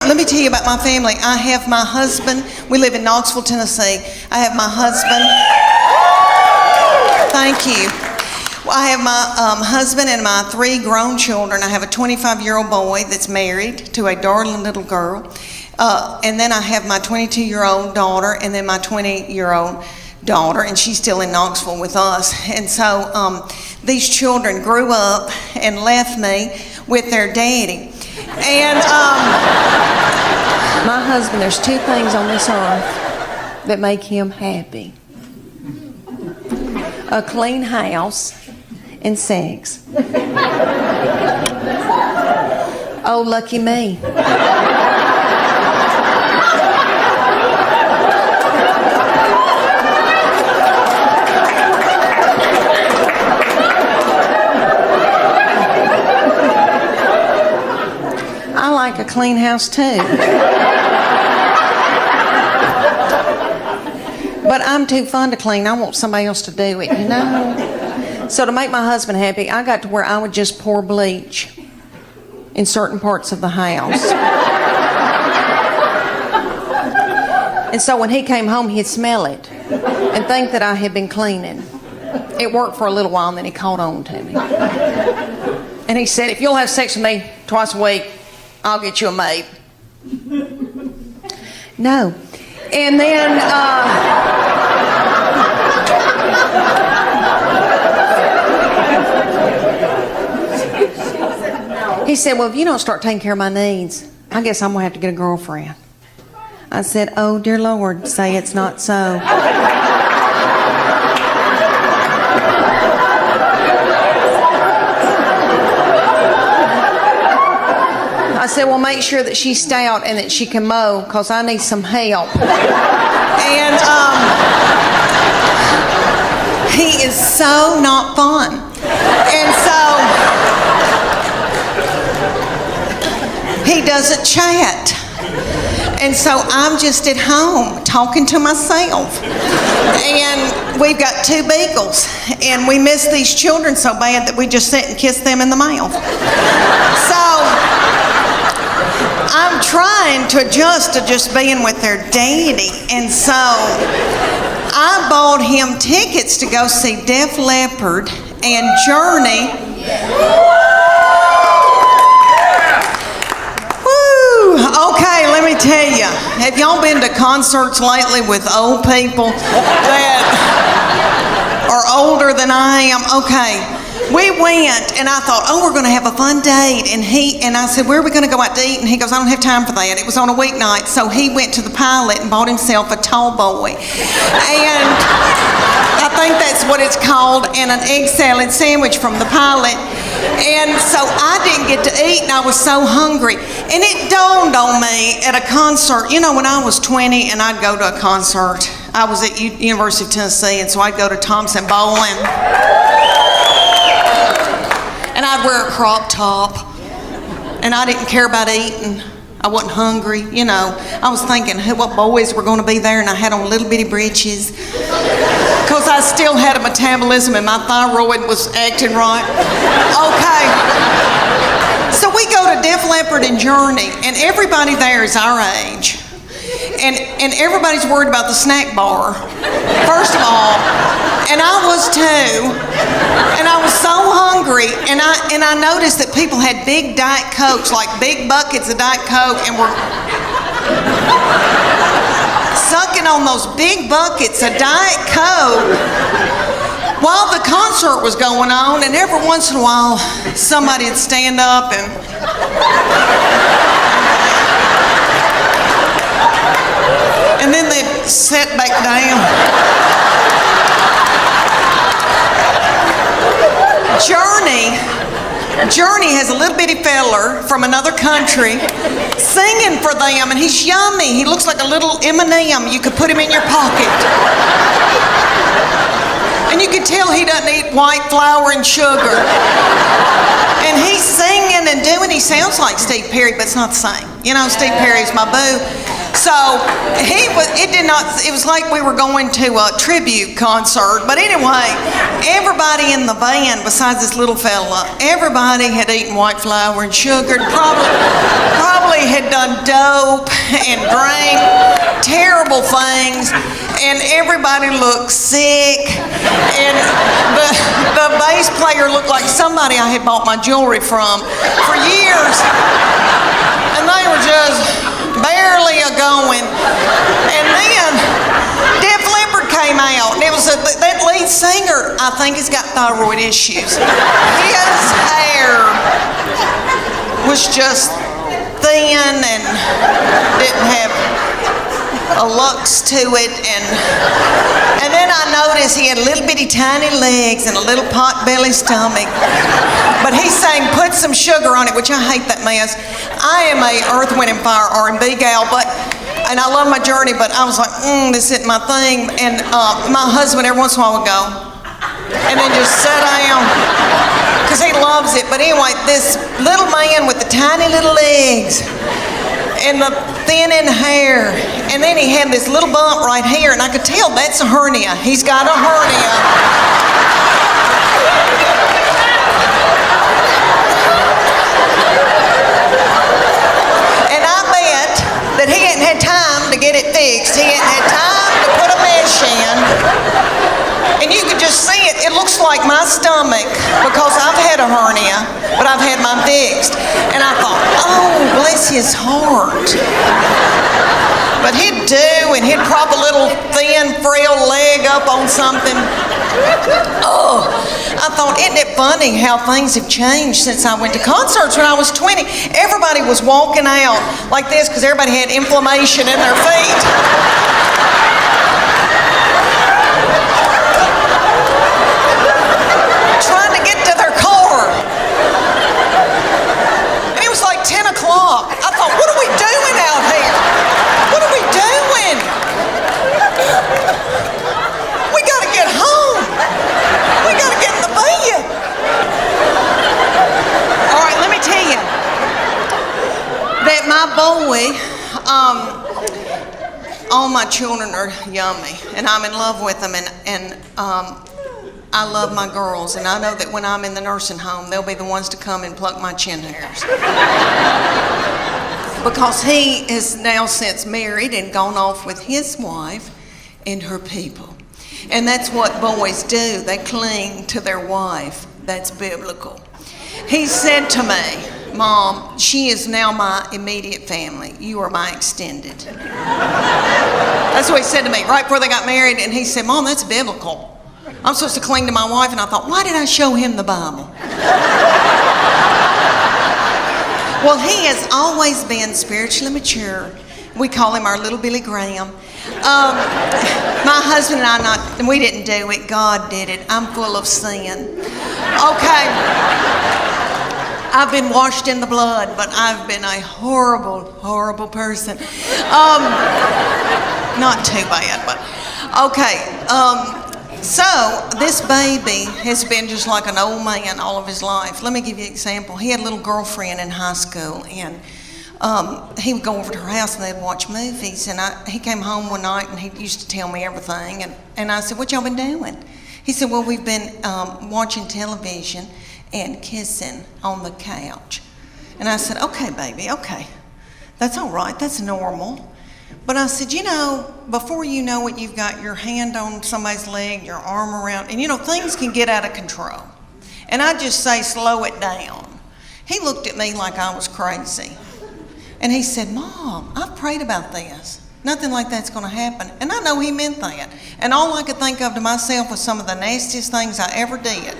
let me tell you about my family. I have my husband. We live in Knoxville, Tennessee. I have my husband. Thank you. Well, I have my husband and my 3 grown children. I have a 25-year-old boy that's married to a darling little girl. And then I have my 22-year-old daughter and then my 20-year-old daughter, and she's still in Knoxville with us. And so these children grew up and left me with their daddy. And my husband, there's 2 things on this earth that make him happy: a clean house and sex. Oh, lucky me. I like a clean house too. But I'm too fun to clean. I want somebody else to do it, you know? So to make my husband happy, I got to where I would just pour bleach in certain parts of the house. And so when he came home, he'd smell it and think that I had been cleaning. It worked for a little while, and then he caught on to me. And he said, if you'll have sex with me twice a week, I'll get you a maid. No. And then he said, well, if you don't start taking care of my needs, I guess I'm going to have to get a girlfriend. I said, oh, dear Lord, say it's not so. I said, well, make sure that she's stout and that she can mow, because I need some help. And he is so not fun. And so he doesn't chat. And so I'm just at home talking to myself. And we've got 2 beagles. And we miss these children so bad that we just sit and kiss them in the mouth. So I'm trying to adjust to just being with their daddy. And so I bought him tickets to go see Def Leppard and Journey. Woo! Okay, let me tell you. Have y'all been to concerts lately with old people that are older than I am? Okay. We went, and I thought, oh, we're going to have a fun date. And I said, where are we going to go out to eat? And he goes, I don't have time for that. It was on a weeknight. So he went to the Pilot and bought himself a tall boy. And I think that's what it's called, and an egg salad sandwich from the Pilot. And so I didn't get to eat, and I was so hungry. And it dawned on me at a concert. You know, when I was 20 and I'd go to a concert, I was at University of Tennessee, and so I'd go to Thompson Bowling. And I'd wear a crop top, and I didn't care about eating. I wasn't hungry, you know. I was thinking what boys were going to be there, and I had on little bitty britches because I still had a metabolism and my thyroid was acting right. Okay. So we go to Def Leppard and Journey, and everybody there is our age. And everybody's worried about the snack bar, first of all. And I was too. And I was so hungry. And I noticed that people had big Diet Cokes, like big buckets of Diet Coke, and were sucking on those big buckets of Diet Coke while the concert was going on. And every once in a while, somebody would stand up and then they'd sit back down. Journey has a little bitty feller from another country singing for them, and he's yummy. He looks like a little M&M. You could put him in your pocket. And you could tell he doesn't eat white flour and sugar. And he's singing and doing, he sounds like Steve Perry, but it's not the same. You know, Steve Perry's my boo. So it was like we were going to a tribute concert. But anyway, everybody in the band, besides this little fella, everybody had eaten white flour and sugar, probably had done dope and drank terrible things, and everybody looked sick. And the bass player looked like somebody I had bought my jewelry from for years. And they were just barely a-going. And then Def Leppard came out, and it was that lead singer, I think he's got thyroid issues. His hair was just thin and didn't have a lux to it, and then I noticed he had little bitty tiny legs and a little pot-belly stomach. But he sang "Put Some Sugar on It," which I hate that mess. I am a Earth, Wind and Fire R&B gal, and I love my journey, but I was like, this isn't my thing. And my husband every once in a while would go, and then just sit down, because he loves it. But anyway, this little man with the tiny little legs and the thinning hair, and then he had this little bump right here, and I could tell that's a hernia. He's got a hernia. And I bet that he hadn't had time to get it fixed. He hadn't had time to put a mesh in. And you could just see it. It looks like my stomach, because I've had a hernia, but I've had mine fixed. And I thought, oh, bless his heart. But he'd do, and he'd prop a little thin, frail leg up on something. Oh, I thought, isn't it funny how things have changed since I went to concerts when I was 20? Everybody was walking out like this because everybody had inflammation in their feet. Trying to get to their car. And it was like 10 o'clock. I thought, what are we doing out here? What are we doing? We gotta get home. We gotta get in the bed. All right, let me tell you that my boy, all my children are yummy, and I'm in love with them, and I love my girls, and I know that when I'm in the nursing home, they'll be the ones to come and pluck my chin hairs. Because he is now since married and gone off with his wife and her people. And that's what boys do. They cling to their wife. That's biblical. He said to me, Mom, she is now my immediate family. You are my extended. That's what he said to me right before they got married. And he said, Mom, that's biblical. I'm supposed to cling to my wife. And I thought, why did I show him the Bible? Well, he has always been spiritually mature. We call him our little Billy Graham. My husband and I, we didn't do it. God did it. I'm full of sin. Okay. I've been washed in the blood, but I've been a horrible, horrible person. Not too bad, but okay. So this baby has been just like an old man all of his life. Let me give you an example. He had a little girlfriend in high school, and he would go over to her house and they'd watch movies. And he came home one night and he used to tell me everything. And I said, what y'all been doing? He said, well, we've been watching television and kissing on the couch. And I said, okay, baby, okay. That's all right, that's normal. But I said, you know, before you know it, you've got your hand on somebody's leg, your arm around, and you know, things can get out of control. And I just say, slow it down. He looked at me like I was crazy. And he said, Mom, I've prayed about this. Nothing like that's gonna happen. And I know he meant that. And all I could think of to myself was some of the nastiest things I ever did.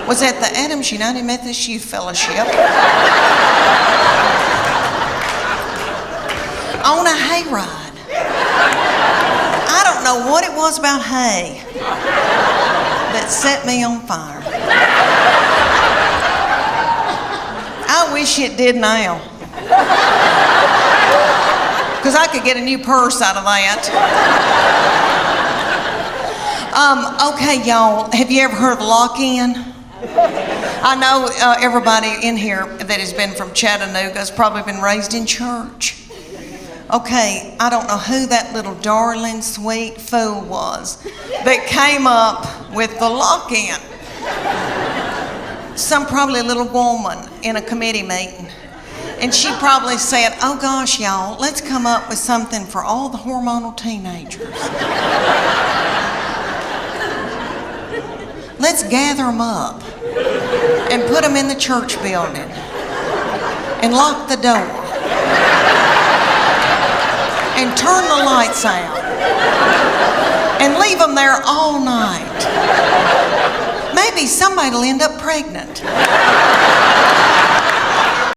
Was at the Adams United Methodist Youth Fellowship on a hayride. I don't know what it was about hay that set me on fire. I wish it did now, because I could get a new purse out of that. Okay, y'all, have you ever heard of lock-in? I know everybody in here that has been from Chattanooga has probably been raised in church. Okay, I don't know who that little darling, sweet fool was that came up with the lock-in. Some probably little woman in a committee meeting. And she probably said, oh gosh, y'all, let's come up with something for all the hormonal teenagers. Let's gather them up and put them in the church building and lock the door and turn the lights out and leave them there all night. Maybe somebody will end up pregnant.